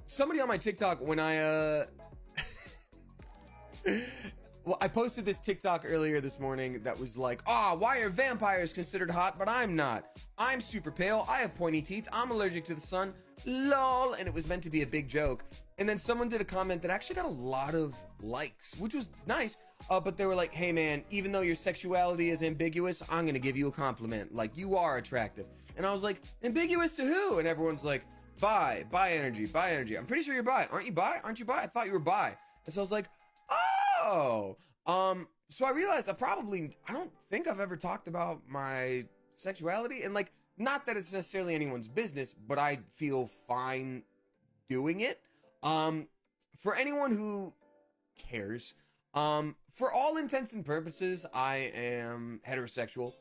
somebody on my TikTok, when I well, I posted this TikTok earlier this morning that was like, why are vampires considered hot, but I'm not? I'm super pale, I have pointy teeth, I'm allergic to the sun, lol. And it was meant to be a big joke. And then someone did a comment that actually got a lot of likes, which was nice. But they were like, hey man, even though your sexuality is ambiguous, I'm gonna give you a compliment. Like, you are attractive. And I was like, ambiguous to who? And everyone's like, bi energy, bi energy. I'm pretty sure you're bi. Aren't you bi? Aren't you bi? I thought you were bi. And so I was like, oh, so I realized I don't think I've ever talked about my sexuality, and like, not that it's necessarily anyone's business, but I feel fine doing it. For anyone who cares, for all intents and purposes, I am heterosexual.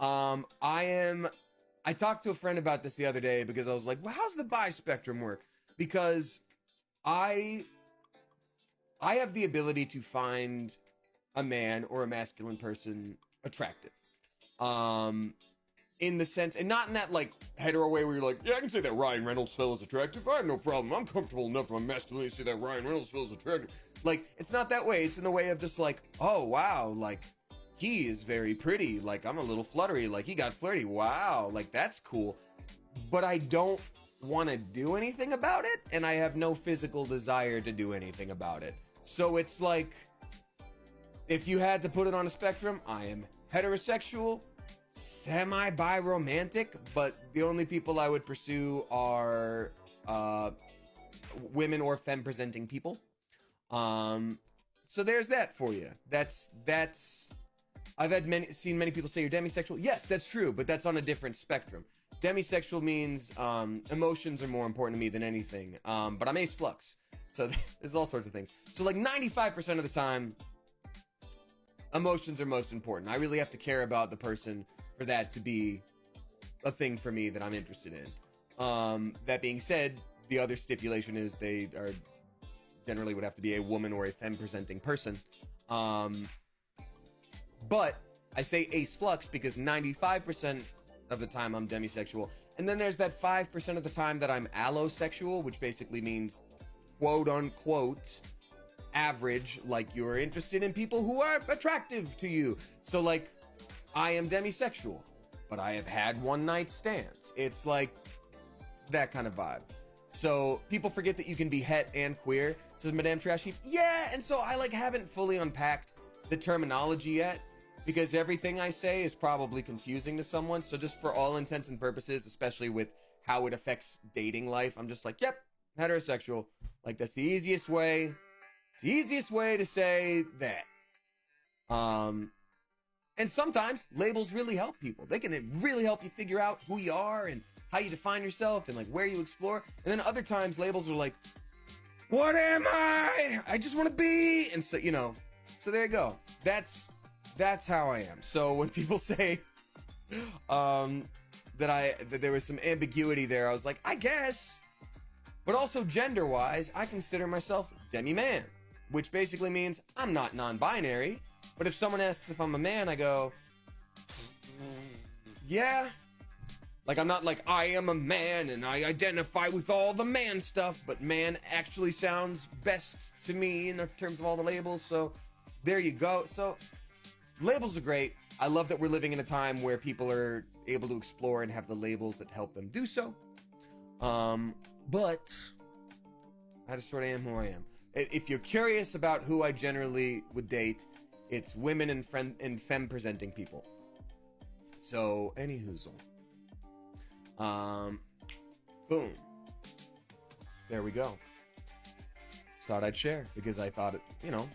I talked to a friend about this the other day because I was like, well, how's the bi spectrum work? Because I have the ability to find a man or a masculine person attractive. In the sense, and not in that like hetero way where you're like, yeah, I can say that Ryan Reynolds fella is attractive. I have no problem. I'm comfortable enough with my masculinity to say that Ryan Reynolds fella is attractive. Like, it's not that way. It's in the way of just like, oh wow, like he is very pretty. Like, I'm a little fluttery. Like, he got flirty. Wow, like that's cool. But I don't want to do anything about it, and I have no physical desire to do anything about it. So it's like, if you had to put it on a spectrum, I am heterosexual, semi-bi-romantic, but the only people I would pursue are women or femme-presenting people. So there's that for you. That's I've seen many people say you're demisexual. Yes, that's true, but that's on a different spectrum. Demisexual means emotions are more important to me than anything, but I'm ace flux. So there's all sorts of things. So like 95% of the time, emotions are most important. I really have to care about the person for that to be a thing for me that I'm interested in. That being said, the other stipulation is they are generally would have to be a woman or a femme-presenting person. But I say ace flux because 95% of the time I'm demisexual. And then there's that 5% of the time that I'm allosexual, which basically means quote unquote average, like you're interested in people who are attractive to you. So like, I am demisexual, but I have had one night stands. It's like that kind of vibe. So people forget that you can be het and queer, says Madame Trashy. Yeah, and so I like haven't fully unpacked the terminology yet, because everything I say is probably confusing to someone. So just for all intents and purposes, especially with how it affects dating life, I'm just like, yep, heterosexual. Like, that's the easiest way. It's the easiest way to say that. And sometimes labels really help people. They can really help you figure out who you are and how you define yourself and like where you explore. And then other times labels are like, what am I? I just want to be. And so, you know, so there you go. That's how I am. So when people say that there was some ambiguity there, I was like, I guess. But also gender-wise, I consider myself demi-man, which basically means I'm not non-binary. But if someone asks if I'm a man, I go, yeah. Like, I'm not like, I am a man and I identify with all the man stuff, but man actually sounds best to me in terms of all the labels. So there you go. So labels are great. I love that we're living in a time where people are able to explore and have the labels that help them do so. But I just sort of am who I am. If you're curious about who I generally would date, it's women and femme-presenting people. So, any hoozle. Boom. There we go. Just thought I'd share because I thought,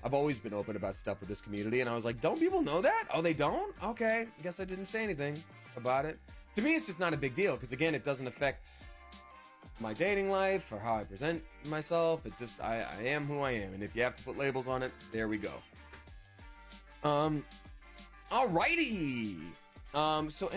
I've always been open about stuff with this community, and I was like, don't people know that? Oh, they don't? Okay, guess I didn't say anything about it. To me, it's just not a big deal because, again, it doesn't affect my dating life or how I present myself. It's just, I am who I am, and if you have to put labels on it, there we go. Alrighty. So